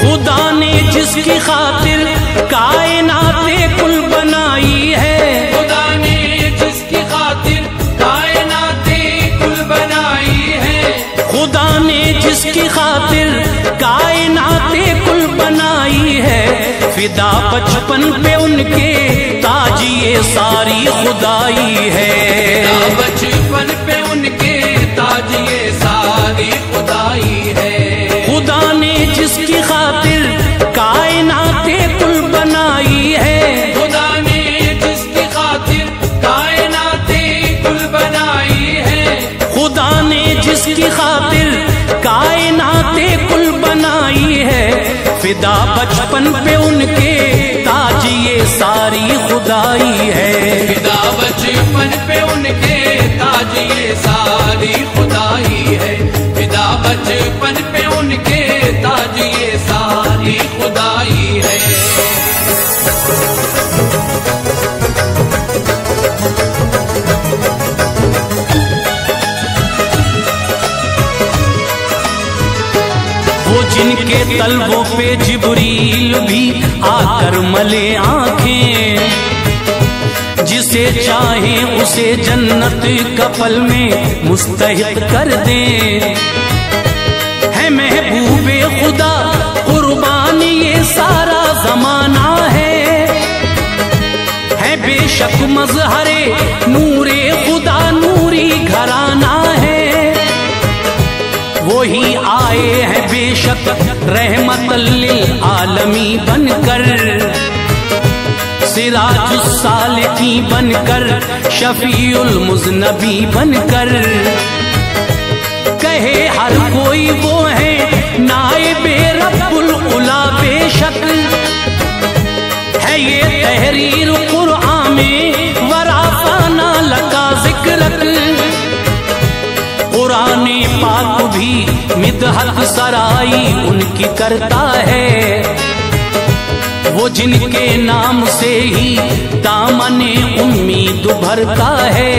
खुदा ने जिसकी खातिर कायनाते कुल बनाई है, खुदा ने जिसकी खातिर कायनाते कुल बनाई है, खुदा ने जिसकी खातिर कायनाते कुल बनाई है, फिदा बचपन पे उनके ताज ये सारी खुदाई है। बचपन पे उनके ताज ये सारी खुदाई है। खुदा ने जिसकी खातिर कायनाते कुल बनाई है, खुदा ने जिसकी खातिर कायनाते कुल बनाई है, खुदा ने जिसकी खातिर कायनाते कुल बनाई है, फिदा बचपन पे उनके ताज ये सारी खुदाई है। फिदा बचपन पे उनके ताज ये सारी खुदाई है। फिदा बचपन पे उनके ताज ये सारी खुदाई है। वो जिनके तलवों पे जिब्रील भी आकर मले आंखें, जिसे चाहे उसे जन्नत कपल में मुस्तहिक कर दे। है महबूबे खुदा कुर्बान ये सारा जमाना है बेशक मजहरे नूरे खुदा नूरी घराना है। वही आए हैं बेशक रहमतल लिल आलमी बनकर, सिराजुस सालिकी बनकर, शफीउल मुज़नबी बनकर। कहे हर कोई वो है नाइबे रब्बुल उला, बेशक है ये तहरीर कुरआन में वराफाना लका जिक्रक। कुरान पाक भी मिदहत सराई उनकी करता है, वो जिनके नाम से ही दामने उम्मीद भरता है।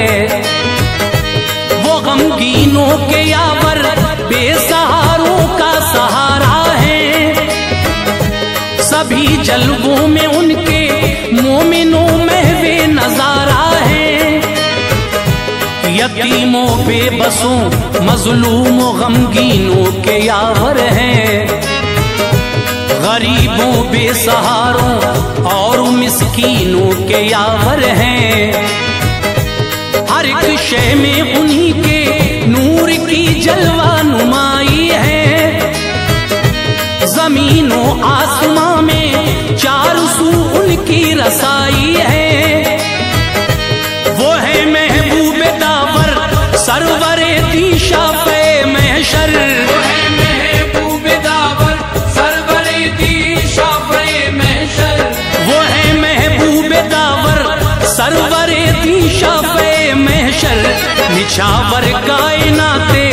वो गमगीनों के यावर बेसहारों का सहारा है, सभी जलवों में उनके मोमिनों में वे नजारा है। यतीमों बेबसों मजलूमों गमगीनों के यावर हैं, गरीबों बेसहारों और मिस्कीनों के यावर हैं। हर एक शय में उन्हीं के नूर की जलवा नुमाई है। जमीनों आसमां में चारों सू उनकी रसाई है। वो है महबूब दावर सरवरे दीशा पे महशर, वो है महबूब दावर सरवरे दीशा पे महशर। वो है महबूब दावर सरवरे दीशा पे महशर। निछावर कायनाते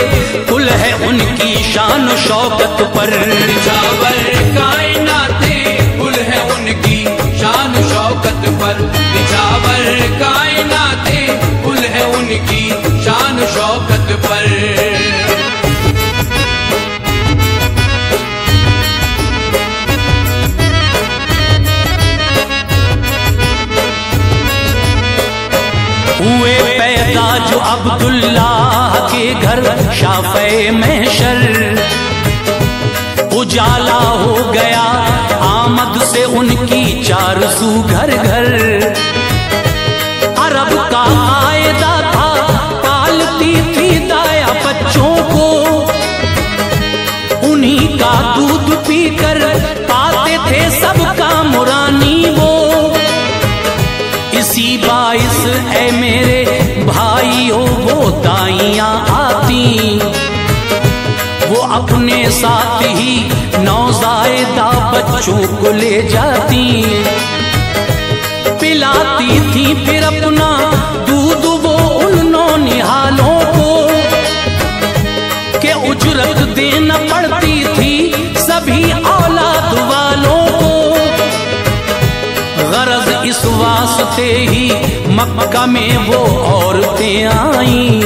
कुल है उनकी शान शौकत पर, निछावर कायनाते कुल है उनकी शान शौकत पर। निछावर कायनाते कुल है उनकी शान शौकत पर। हुए पैदा जो अब्दुल्लाह के घर शाफ़े महशर, उजाला हो गया आमद से उनकी चार सू घर घर। अरब का कायदा था पालती थी दाया बच्चों को, उन्हीं का दूध पीकर पाते थे सबका मुरानी वो। इसी बाइस ऐ मेरे भाइयों वो दाइयां आती, वो अपने साथ ही नौज़ायदा बच्चों को ले जाती। पिलाती थी फिर अपना दूध वो उन नौनिहालों को, के उजरत देना पड़ती थी सभी औलाद वालों को। गरज इस वास्ते ही मक्का में वो औरतें आईं,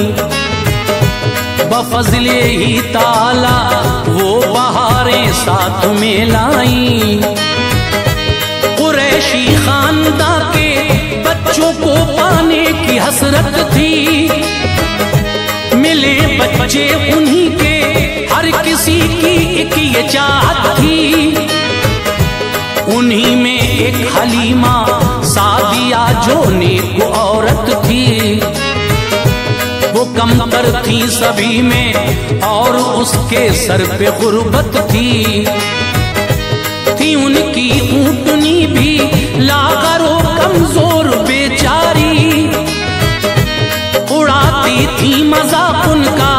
बफज़ले ही ताला वो बहारें साथ में लाई। कुरैशी खानदां के बच्चों को पाने की हसरत थी, मिले बच्चे उन्हीं के हर किसी की एक ये चाहत थी। उन्हीं में एक हलीमा सादिया जो नेक औरत थी, वो कमतर थी सभी में और उसके सर पे गुर्बत थी। उनकी ऊँटनी भी लागरो कमजोर बेचारी, उड़ाती थी मजाक उनका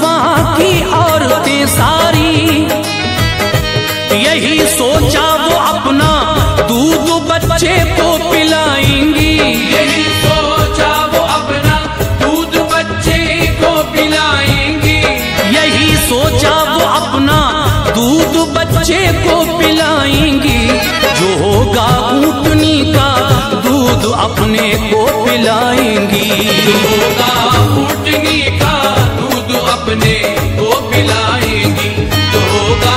वहाँ की औरतें सारी। यही सोचा वो अपना दूध बच्चे को पिलाएंगी, यही सोचा वो अपना दूध बच्चे को पिलाएंगी, यही सोचा वो अपना दूध बच्चे को पिलाएंगी। जो होगा ऊँटनी का दूध अपने को पिलाएंगी, जो होगा ऊँटनी का दूध अपने को पिलाएंगी, जो होगा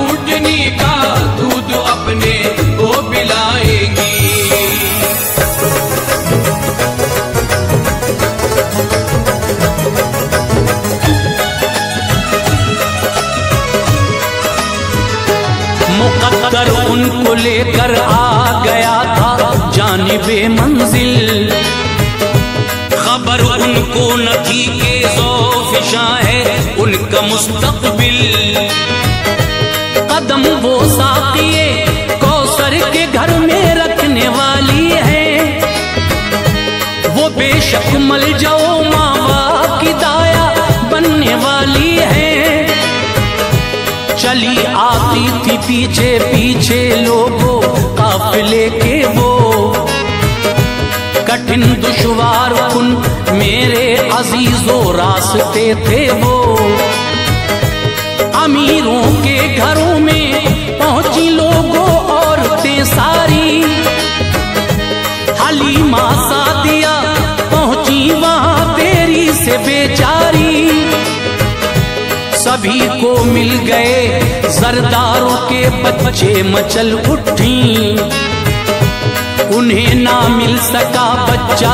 ऊँटनी का दूध अपने को पिलाएंगी। मुकद्दर उनको लेकर आ गया था जानिबे मंजिल, खबर उनको न थी के ज़ौफ़िशा है उनका मुस्तक़बिल। कदम वो साक़िए कौसर के घर में रखने वाली है, वो बेशक मल जाओ माँ बाप की दाया बनने वाली है। चली आती थी पीछे पीछे लोगों काफिले के वो, कठिन दुश्वार कुन मेरे अजीजों रास्ते थे वो। अमीरों के घरों में पहुंची लोगों औरतें सारी, हलीमा सादिया पहुंची वहां देरी से बेचारी। सभी को मिल गए जरदारों के बच्चे मचल उठी, उन्हें ना मिल सका बच्चा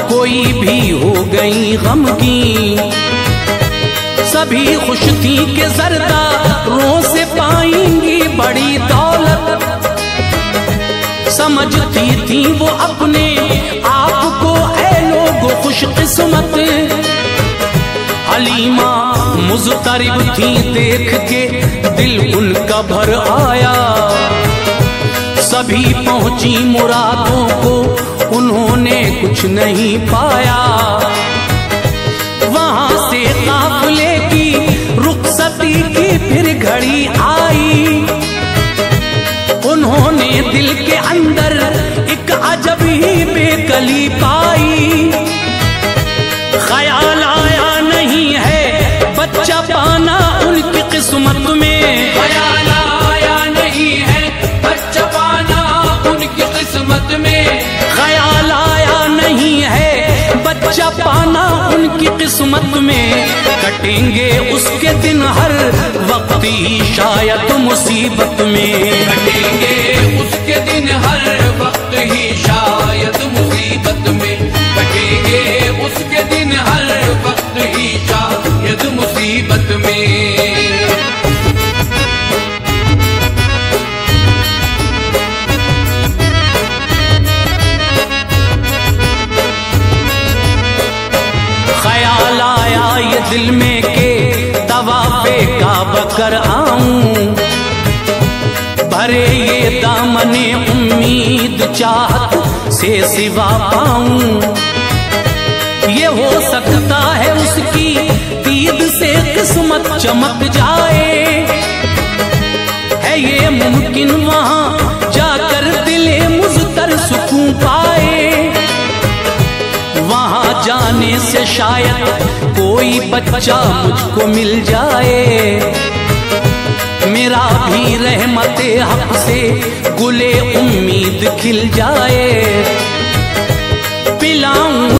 कोई भी हो गई गमगीन। सभी खुश थी कि जरदारों से पाएंगी बड़ी दौलत, समझती थी वो अपने आप को ऐ लोगो खुशकिस्मत। हलीमा मुज़तरिब थी देख के दिल उनका भर आया, सभी पहुंची मुरादों को उन्होंने कुछ नहीं पाया। वहां से काफिले की रुखसती की फिर घड़ी आई, उन्होंने दिल के अंदर एक अजब ही बेकली पाई। ख्याल आया नहीं है बच्चा पाना उनकी किस्मत में, ख्याल आया नहीं है बच्चा पाना उनकी किस्मत में, ख्याल आया नहीं है बच्चा पाना उनकी किस्मत में। कटेंगे उसके दिन हर वक्त ही शायद मुसीबत में, कटेंगे उसके दिन हर वक्त ही शायद मुसीबत में, कटेंगे उसके दिन हर वक्त ही शायद मुसीबत में। ख्याल आया ये दिल में के तवाफ़े काबा कर आऊं, भरे ये दामने उम्मीद चाहत से सिवा पाऊं। ये हो सकता है उसकी दीद से किस्मत चमक जाए, है ये मुमकिन वहां जाकर दिले मुज़तर सुकून पाए। वहां जाने से शायद कोई बच्चा मुझको मिल जाए, मेरा भी रहमते हक से गुले उम्मीद खिल जाए।